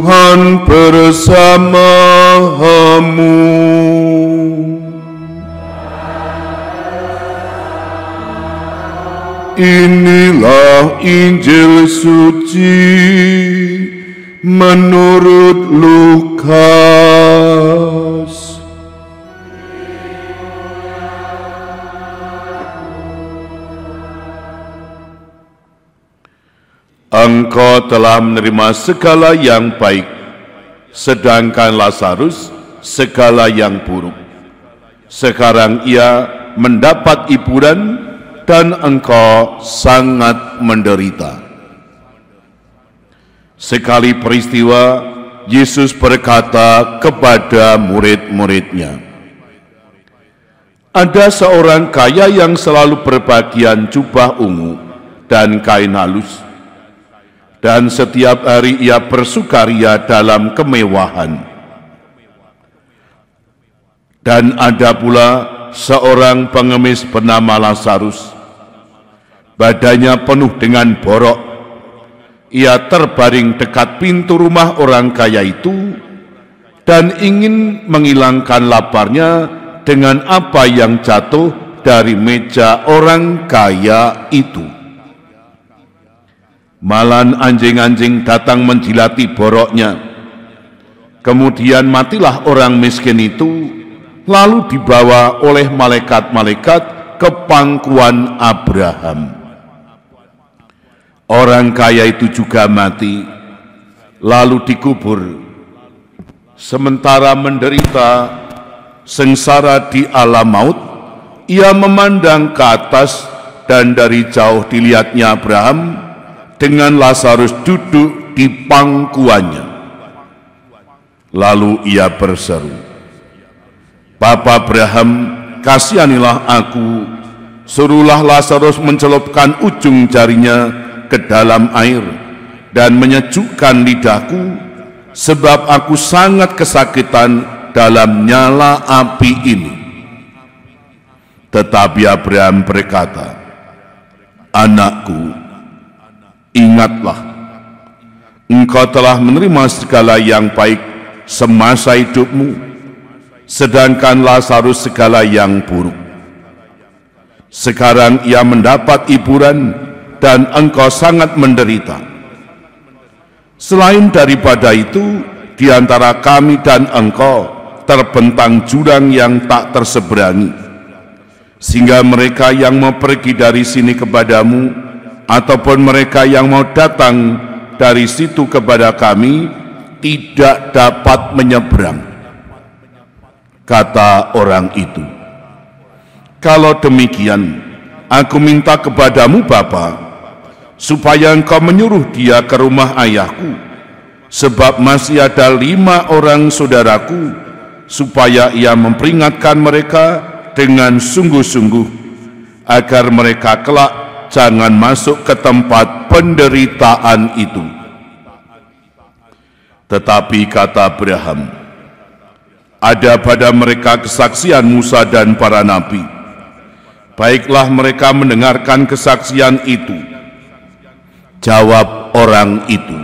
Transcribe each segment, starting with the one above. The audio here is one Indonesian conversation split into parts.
Tuhan bersamamu. Inilah Injil suci menurut Lukas. Engkau telah menerima segala yang baik, sedangkan Lazarus segala yang buruk. Sekarang ia mendapat hiburan dan engkau sangat menderita. Sekali peristiwa, Yesus berkata kepada murid-muridnya, ada seorang kaya yang selalu berbagian jubah ungu dan kain halus, dan setiap hari ia bersukaria dalam kemewahan. Dan ada pula seorang pengemis bernama Lazarus, badannya penuh dengan borok. Ia terbaring dekat pintu rumah orang kaya itu dan ingin menghilangkan laparnya dengan apa yang jatuh dari meja orang kaya itu. Malah anjing-anjing datang menjilati boroknya. Kemudian matilah orang miskin itu, lalu dibawa oleh malaikat-malaikat ke pangkuan Abraham. Orang kaya itu juga mati, lalu dikubur. Sementara menderita sengsara di alam maut, ia memandang ke atas dan dari jauh dilihatnya Abraham dengan Lazarus duduk di pangkuannya. Lalu ia berseru, Bapa Abraham, kasihanilah aku, suruhlah Lazarus mencelupkan ujung jarinya ke dalam air dan menyejukkan lidahku, sebab aku sangat kesakitan dalam nyala api ini. Tetapi Abraham berkata, anakku, ingatlah, engkau telah menerima segala yang baik semasa hidupmu, sedangkan Lazarus segala yang buruk. Sekarang ia mendapat hiburan dan engkau sangat menderita. Selain daripada itu, di antara kami dan engkau terbentang jurang yang tak terseberangi, sehingga mereka yang mau pergi dari sini kepadamu, ataupun mereka yang mau datang dari situ kepada kami, tidak dapat menyeberang. Kata orang itu, kalau demikian, aku minta kepadamu Bapa, supaya engkau menyuruh dia ke rumah ayahku, sebab masih ada 5 orang saudaraku, supaya ia memperingatkan mereka dengan sungguh-sungguh, agar mereka kelak jangan masuk ke tempat penderitaan itu. Tetapi kata Abraham, ada pada mereka kesaksian Musa dan para nabi. Baiklah mereka mendengarkan kesaksian itu. Jawab orang itu,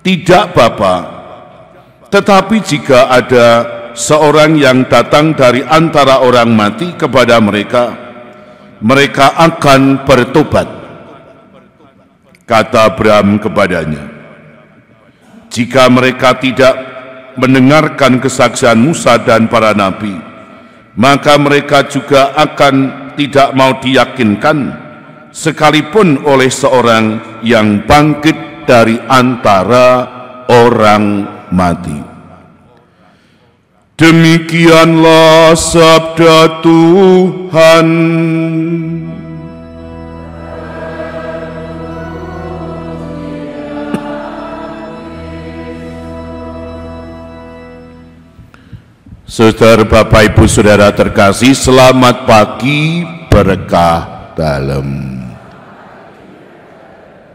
tidak Bapa, tetapi jika ada seorang yang datang dari antara orang mati kepada mereka, mereka akan bertobat. Kata Abraham kepadanya, jika mereka tidak mendengarkan kesaksian Musa dan para nabi, maka mereka juga akan tidak mau diyakinkan, sekalipun oleh seorang yang bangkit dari antara orang mati. Demikianlah sabda Tuhan. Saudara, Bapak, Ibu, Saudara terkasih, selamat pagi, berkah dalam.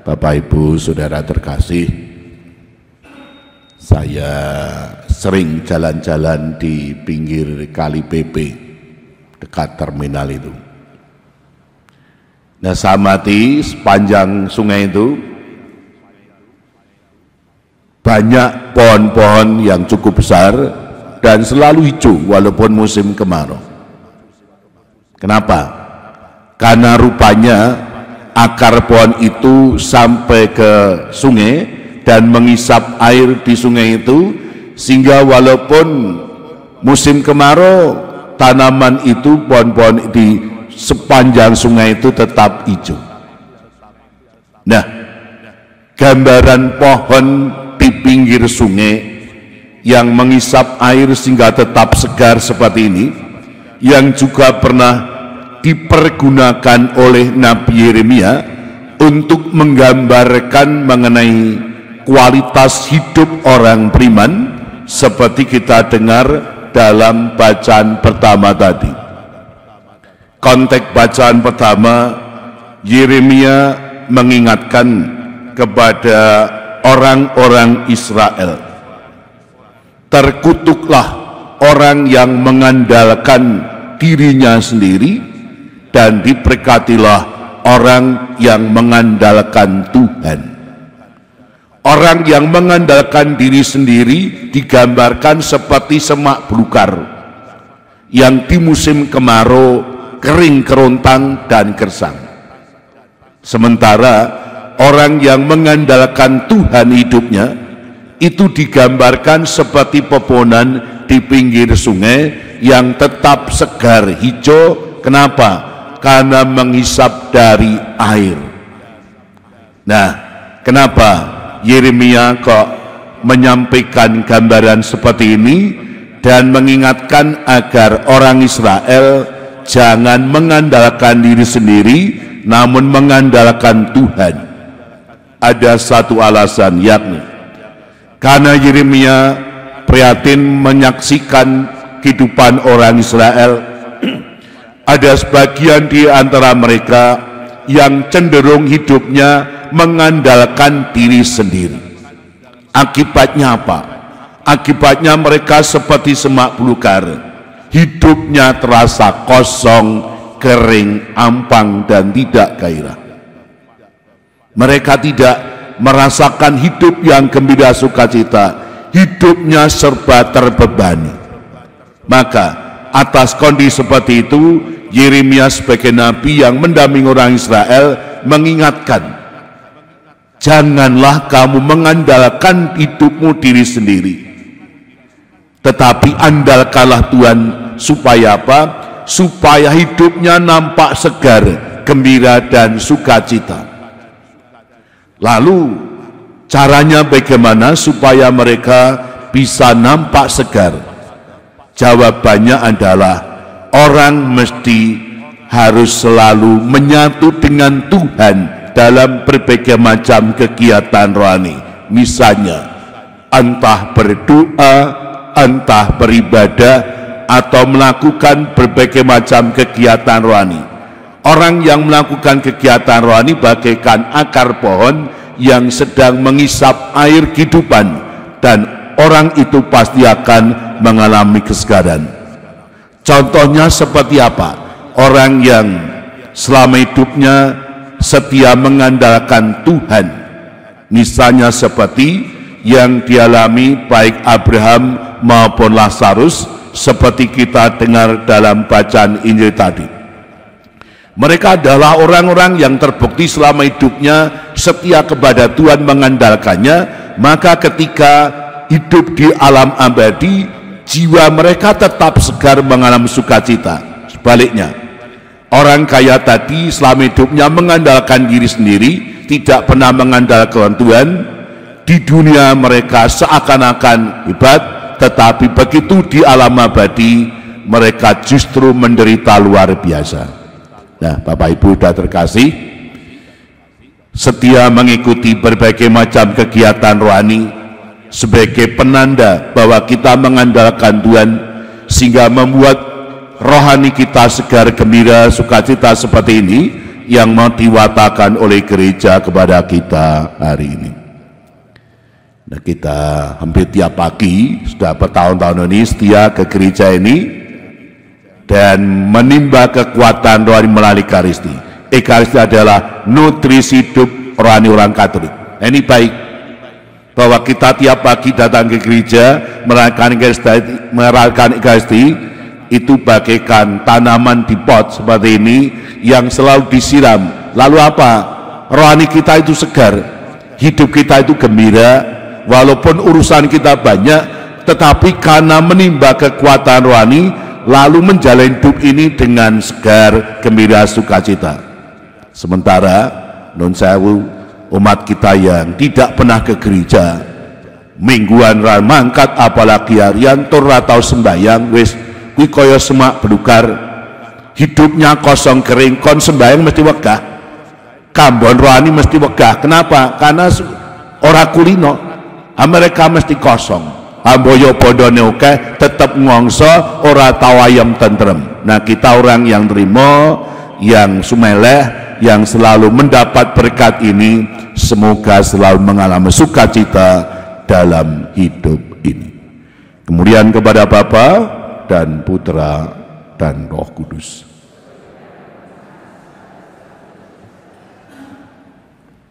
Bapak, Ibu, Saudara terkasih, saya sering jalan-jalan di pinggir Kali PP, dekat terminal itu. Nah, saya amati sepanjang sungai itu banyak pohon-pohon yang cukup besar dan selalu hijau walaupun musim kemarau. Kenapa? Karena rupanya akar pohon itu sampai ke sungai dan mengisap air di sungai itu, sehingga walaupun musim kemarau tanaman itu, pohon-pohon di sepanjang sungai itu tetap hijau. Nah, gambaran pohon di pinggir sungai yang mengisap air sehingga tetap segar seperti ini, yang juga pernah dipergunakan oleh Nabi Yeremia untuk menggambarkan mengenai kualitas hidup orang beriman, seperti kita dengar dalam bacaan pertama tadi. Konteks bacaan pertama, Yeremia mengingatkan kepada orang-orang Israel, terkutuklah orang yang mengandalkan dirinya sendiri, dan diberkatilah orang yang mengandalkan Tuhan. Orang yang mengandalkan diri sendiri digambarkan seperti semak belukar yang di musim kemarau kering kerontang dan gersang. Sementara orang yang mengandalkan Tuhan hidupnya itu digambarkan seperti pepohonan di pinggir sungai yang tetap segar hijau. Kenapa? Karena menghisap dari air. Nah, kenapa Yeremia kok menyampaikan gambaran seperti ini dan mengingatkan agar orang Israel jangan mengandalkan diri sendiri, namun mengandalkan Tuhan? Ada satu alasan, yakni karena Yeremia prihatin menyaksikan kehidupan orang Israel. Ada sebagian di antara mereka yang cenderung hidupnya mengandalkan diri sendiri. Akibatnya apa? Akibatnya mereka seperti semak belukar, hidupnya terasa kosong, kering, ampang, dan tidak gairah. Mereka tidak merasakan hidup yang gembira sukacita, hidupnya serba terbebani. Maka atas kondisi seperti itu, Yeremia sebagai nabi yang mendampingi orang Israel mengingatkan, janganlah kamu mengandalkan hidupmu diri sendiri, tetapi andalkanlah Tuhan. Supaya apa? Supaya hidupnya nampak segar, gembira, dan sukacita. Lalu caranya bagaimana supaya mereka bisa nampak segar? Jawabannya adalah orang mesti harus selalu menyatu dengan Tuhan dalam berbagai macam kegiatan rohani. Misalnya entah berdoa, entah beribadah, atau melakukan berbagai macam kegiatan rohani. Orang yang melakukan kegiatan rohani bagaikan akar pohon yang sedang mengisap air kehidupan, dan orang itu pasti akan mengalami kesegaran. Contohnya seperti apa? Orang yang selama hidupnya setia mengandalkan Tuhan, misalnya seperti yang dialami baik Abraham maupun Lazarus, seperti kita dengar dalam bacaan Injil tadi. Mereka adalah orang-orang yang terbukti selama hidupnya setia kepada Tuhan, mengandalkannya. Maka ketika hidup di alam abadi, jiwa mereka tetap segar, mengalami sukacita. Sebaliknya, orang kaya tadi selama hidupnya mengandalkan diri sendiri, tidak pernah mengandalkan Tuhan. Di dunia mereka seakan-akan hebat, tetapi begitu di alam abadi mereka justru menderita luar biasa. Nah, Bapak Ibu sudah terkasih, setia mengikuti berbagai macam kegiatan rohani sebagai penanda bahwa kita mengandalkan Tuhan, sehingga membuat rohani kita segar, gembira, sukacita seperti ini yang mau diwatakan oleh gereja kepada kita hari ini. Nah, kita hampir tiap pagi sudah bertahun-tahun ini setia ke gereja ini dan menimba kekuatan rohani melalui Ekaristi. Ekaristi adalah nutrisi hidup rohani orang Katolik. Ini baik. bahwa kita tiap pagi datang ke gereja merayakan Ekaristi itu bagaikan tanaman di pot seperti ini yang selalu disiram. Lalu apa? Rohani kita itu segar, hidup kita itu gembira, walaupun urusan kita banyak, tetapi karena menimba kekuatan rohani, lalu menjalani hidup ini dengan segar, gembira, sukacita. Sementara non sewu umat kita yang tidak pernah ke gereja, mingguan ra mangkat apalagi harian tur atau sembahyang wis kuwi kaya semak belukar, hidupnya kosong kering, kon sembahyang mesti wegah, kambon rohani mesti wegah. Kenapa? Karena ora kulino, mereka mesti kosong. Amboyo bodone oke, tetap ngongso, ora tau ayam tentrem. Nah, kita orang yang terima, yang sumeleh, yang selalu mendapat berkat ini, semoga selalu mengalami sukacita dalam hidup ini. Kemudian kepada Bapa dan Putra dan Roh Kudus.